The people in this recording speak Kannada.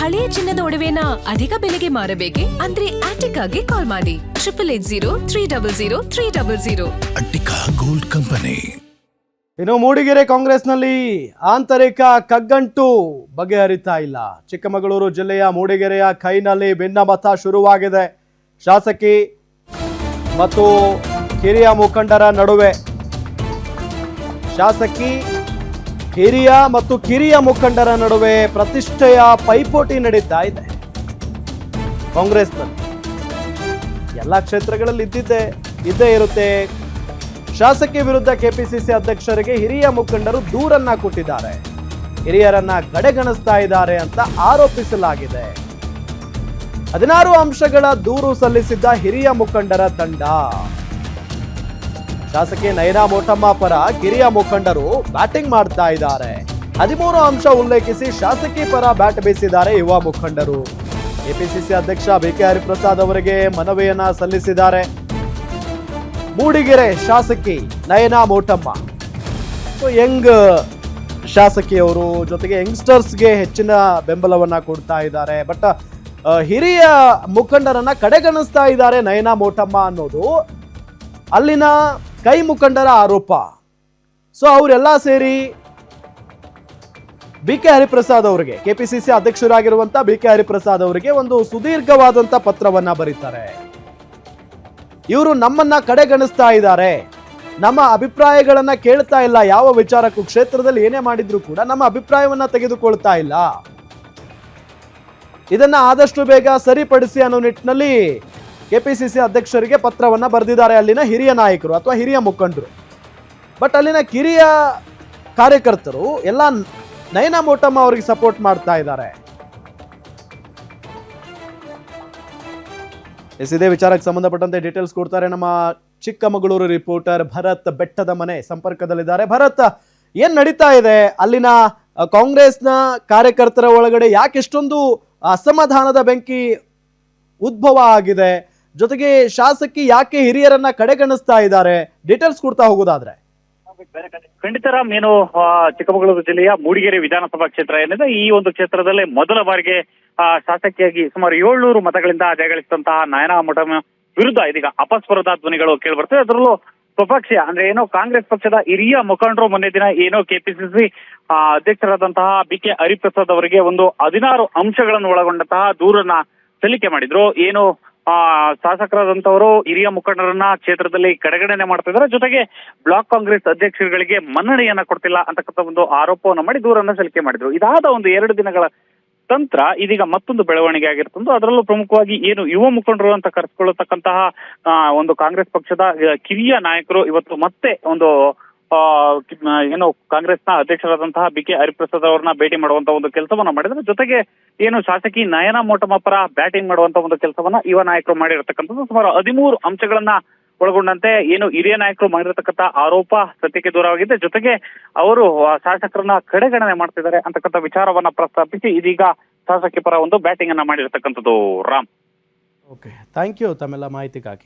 ಹಳೆಯ ಚಿನ್ನದ ಒಡವೆನ ಅಧಿಕ ಬೆಲೆಗೆ ಮಾರಬೇಕೆ? ಅಂದ್ರೆ ಆಟಿಕಾಗೆ ಕಾಲ್ ಮಾಡಿ 8880 ಅಟ್ಟಿಕಾ ಗೋಲ್ಡ್ ಕಂಪನಿ. ಇನ್ನು ಮೂಡಿಗೆರೆ ಕಾಂಗ್ರೆಸ್ನಲ್ಲಿ ಆಂತರಿಕ ಕಗ್ಗಂಟು ಬಗೆಹರಿತಾ ಇಲ್ಲ. ಚಿಕ್ಕಮಗಳೂರು ಜಿಲ್ಲೆಯ ಮೂಡಿಗೆರೆಯ ಕೈನಲ್ಲಿ ಭಿನ್ನಮತ ಶುರುವಾಗಿದೆ. ಶಾಸಕಿ ಮತ್ತು ಹಿರಿಯ ಮುಖಂಡರ ನಡುವೆ ಹಿರಿಯ ಮತ್ತು ಕಿರಿಯ ಮುಖಂಡರ ನಡುವೆ ಪ್ರತಿಷ್ಠೆಯ ಪೈಪೋಟಿ ನಡೀತಾ ಇದೆ. ಕಾಂಗ್ರೆಸ್ನಲ್ಲಿ ಎಲ್ಲ ಕ್ಷೇತ್ರಗಳಲ್ಲಿ ಇದ್ದೇ ಇರುತ್ತೆ. ಶಾಸಕಿ ವಿರುದ್ಧ ಕೆಪಿಸಿಸಿ ಅಧ್ಯಕ್ಷರಿಗೆ ಹಿರಿಯ ಮುಖಂಡರು ದೂರನ್ನ ಕೊಟ್ಟಿದ್ದಾರೆ. ಹಿರಿಯರನ್ನ ಕಡೆಗಣಿಸ್ತಾ ಇದ್ದಾರೆ ಅಂತ ಆರೋಪಿಸಲಾಗಿದೆ. 16 ಅಂಶಗಳ ದೂರು ಸಲ್ಲಿಸಿದ್ದ ಹಿರಿಯ ಮುಖಂಡರ ತಂಡ ಶಾಸಕಿ ನಯನಾ ಮೋಟಮ್ಮ ಪರ ಕಿರಿಯ ಮುಖಂಡರು ಬ್ಯಾಟಿಂಗ್ ಮಾಡ್ತಾ ಇದ್ದಾರೆ. 13 ಅಂಶ ಉಲ್ಲೇಖಿಸಿ ಶಾಸಕಿ ಪರ ಬ್ಯಾಟ್ ಬೀಸಿದ್ದಾರೆ ಯುವ ಮುಖಂಡರು. ಕೆಪಿಸಿಸಿ ಅಧ್ಯಕ್ಷ ಬಿಕೆ ಹರಿಪ್ರಸಾದ್ ಅವರಿಗೆ ಮನವಿಯನ್ನ ಸಲ್ಲಿಸಿದ್ದಾರೆ. ಮೂಡಿಗೆರೆ ಶಾಸಕಿ ನಯನಾ ಮೋಟಮ್ಮ ಯಂಗ್ ಶಾಸಕಿಯವರು, ಜೊತೆಗೆ ಯಂಗ್ಸ್ಟರ್ಸ್ಗೆ ಹೆಚ್ಚಿನ ಬೆಂಬಲವನ್ನ ಕೊಡ್ತಾ ಇದ್ದಾರೆ. ಬಟ್ ಹಿರಿಯ ಮುಖಂಡರನ್ನ ಕಡೆಗಣಿಸ್ತಾ ಇದ್ದಾರೆ ನಯನಾ ಮೋಟಮ್ಮ ಅನ್ನೋದು ಅಲ್ಲಿನ ಕೈ ಮುಖಂಡರ ಆರೋಪ. ಸೊ ಅವರೆಲ್ಲ ಸೇರಿ ಬಿಕೆ ಹರಿಪ್ರಸಾದ್ ಅವರಿಗೆ, ಕೆಪಿಸಿಸಿ ಅಧ್ಯಕ್ಷರಾಗಿರುವಂತ ಬಿಕೆ ಹರಿಪ್ರಸಾದ್ ಅವರಿಗೆ ಒಂದು ಸುದೀರ್ಘವಾದಂತ ಪತ್ರವನ್ನ ಬರೀತಾರೆ. ಇವರು ನಮ್ಮನ್ನ ಕಡೆಗಣಿಸ್ತಾ ಇದ್ದಾರೆ, ನಮ್ಮ ಅಭಿಪ್ರಾಯಗಳನ್ನ ಕೇಳ್ತಾ ಇಲ್ಲ, ಯಾವ ವಿಚಾರಕ್ಕೂ ಕ್ಷೇತ್ರದಲ್ಲಿ ಏನೇ ಮಾಡಿದ್ರು ಕೂಡ ನಮ್ಮ ಅಭಿಪ್ರಾಯವನ್ನ ತೆಗೆದುಕೊಳ್ತಾ ಇಲ್ಲ, ಇದನ್ನ ಆದಷ್ಟು ಬೇಗ ಸರಿಪಡಿಸಿ ಅನ್ನೋ ನಿಟ್ಟಿನಲ್ಲಿ ಕೆಪಿಸಿಸಿ ಅಧ್ಯಕ್ಷರಿಗೆ ಪತ್ರವನ್ನ ಬರೆದಿದ್ದಾರೆ ಅಲ್ಲಿನ ಹಿರಿಯ ನಾಯಕರು ಅಥವಾ ಹಿರಿಯ ಮುಖಂಡರು. ಬಟ್ ಅಲ್ಲಿನ ಕಿರಿಯ ಕಾರ್ಯಕರ್ತರು ಎಲ್ಲ ನಯನಾ ಮೋಟಮ್ಮ ಅವರಿಗೆ ಸಪೋರ್ಟ್ ಮಾಡ್ತಾ ಇದ್ದಾರೆ. ಇದೇ ವಿಚಾರಕ್ಕೆ ಸಂಬಂಧಪಟ್ಟಂತೆ ಡೀಟೇಲ್ಸ್ ಕೊಡ್ತಾರೆ ನಮ್ಮ ಚಿಕ್ಕಮಗಳೂರು ರಿಪೋರ್ಟರ್ ಭರತ್ ಬೆಟ್ಟದ ಮನೆ ಸಂಪರ್ಕದಲ್ಲಿದ್ದಾರೆ. ಭರತ್, ಏನ್ ನಡೀತಾ ಇದೆ ಅಲ್ಲಿನ ಕಾಂಗ್ರೆಸ್ನ ಕಾರ್ಯಕರ್ತರ ಒಳಗಡೆ? ಯಾಕೆ ಇಷ್ಟೊಂದು ಅಸಮಾಧಾನದ ಬೆಂಕಿ ಉದ್ಭವ ಆಗಿದೆ? ಜೊತೆಗೆ ಶಾಸಕಿ ಯಾಕೆ ಹಿರಿಯರನ್ನ ಕಡೆಗಣಿಸ್ತಾ ಇದ್ದಾರೆ? ಡೀಟೇಲ್ಸ್ ಕೊಡ್ತಾ ಹೋಗೋದಾದ್ರೆ. ಖಂಡಿತ ರಾಮ್, ಏನು ಚಿಕ್ಕಮಗಳೂರು ಜಿಲ್ಲೆಯ ಮೂಡಿಗೆರೆ ವಿಧಾನಸಭಾ ಕ್ಷೇತ್ರ ಏನಿದೆ, ಈ ಒಂದು ಕ್ಷೇತ್ರದಲ್ಲೇ ಮೊದಲ ಬಾರಿಗೆ ಶಾಸಕಿಯಾಗಿ ಸುಮಾರು 700 ಮತಗಳಿಂದ ಜಯಗಳಿಸಿದಂತಹ ನಯನಾ ಮೋಟಮ್ಮ ವಿರುದ್ಧ ಇದೀಗ ಅಪಸ್ವರದ ಧ್ವನಿಗಳು ಕೇಳಿಬರ್ತವೆ. ಅದರಲ್ಲೂ ಸ್ವಪಕ್ಷೀಯ ಅಂದ್ರೆ ಏನೋ ಕಾಂಗ್ರೆಸ್ ಪಕ್ಷದ ಹಿರಿಯ ಮುಖಂಡರು ಮೊನ್ನೆ ದಿನ ಏನೋ ಕೆಪಿಸಿಸಿ ಅಧ್ಯಕ್ಷರಾದಂತಹ ಬಿಕೆ ಹರಿಪ್ರಸಾದ್ ಅವರಿಗೆ ಒಂದು 16 ಅಂಶಗಳನ್ನು ಒಳಗೊಂಡಂತಹ ದೂರನ್ನ ಸಲ್ಲಿಕೆ ಮಾಡಿದ್ರು. ಏನು ಶಾಸಕರಾದಂತವರು ಹಿರಿಯ ಮುಖಂಡರನ್ನ ಕ್ಷೇತ್ರದಲ್ಲಿ ಕಡೆಗಣನೆ ಮಾಡ್ತಾ ಇದ್ದಾರೆ, ಜೊತೆಗೆ ಬ್ಲಾಕ್ ಕಾಂಗ್ರೆಸ್ ಅಧ್ಯಕ್ಷರುಗಳಿಗೆ ಮನ್ನಣೆಯನ್ನ ಕೊಡ್ತಿಲ್ಲ ಅಂತಕ್ಕಂಥ ಒಂದು ಆರೋಪವನ್ನು ಮಾಡಿ ದೂರನ್ನ ಸಲ್ಲಿಕೆ ಮಾಡಿದ್ರು. ಇದಾದ ಒಂದು 2 ದಿನಗಳ ತಂತ್ರ ಇದೀಗ ಮತ್ತೊಂದು ಬೆಳವಣಿಗೆ ಆಗಿರ್ತಂದು. ಅದರಲ್ಲೂ ಪ್ರಮುಖವಾಗಿ ಏನು ಯುವ ಮುಖಂಡರು ಅಂತ ಕರೆಸಿಕೊಳ್ಳತಕ್ಕಂತಹ ಒಂದು ಕಾಂಗ್ರೆಸ್ ಪಕ್ಷದ ಕಿರಿಯ ನಾಯಕರು ಇವತ್ತು ಮತ್ತೆ ಒಂದು ಏನು ಕಾಂಗ್ರೆಸ್ನ ಅಧ್ಯಕ್ಷರಾದಂತಹ ಬಿಕೆ ಹರಿಪ್ರಸಾದ್ ಅವರನ್ನ ಭೇಟಿ ಮಾಡುವಂತ ಒಂದು ಕೆಲಸವನ್ನ ಮಾಡಿದ್ರೆ, ಜೊತೆಗೆ ಏನು ಶಾಸಕಿ ನಯನಾ ಮೋಟಮ್ಮ ಪರ ಬ್ಯಾಟಿಂಗ್ ಮಾಡುವಂತ ಒಂದು ಕೆಲಸವನ್ನ ಯುವ ನಾಯಕರು ಮಾಡಿರತಕ್ಕಂಥದ್ದು. ಸುಮಾರು 13 ಅಂಶಗಳನ್ನ ಒಳಗೊಂಡಂತೆ ಏನು ಹಿರಿಯ ನಾಯಕರು ಮಾಡಿರತಕ್ಕಂಥ ಆರೋಪ ಸತ್ಯಕ್ಕೆ ದೂರವಾಗಿದೆ. ಜೊತೆಗೆ ಅವರು ಶಾಸಕರನ್ನ ಕಡೆಗಣನೆ ಮಾಡ್ತಿದ್ದಾರೆ ಅಂತಕ್ಕಂಥ ವಿಚಾರವನ್ನ ಪ್ರಸ್ತಾಪಿಸಿ ಇದೀಗ ಶಾಸಕಿ ಪರ ಒಂದು ಬ್ಯಾಟಿಂಗ್ ಅನ್ನ ಮಾಡಿರತಕ್ಕಂಥದ್ದು. ರಾಮ್, ಓಕೆ, ಥ್ಯಾಂಕ್ ಯು ತಮ್ಮೆಲ್ಲ ಮಾಹಿತಿಗಾಗಿ.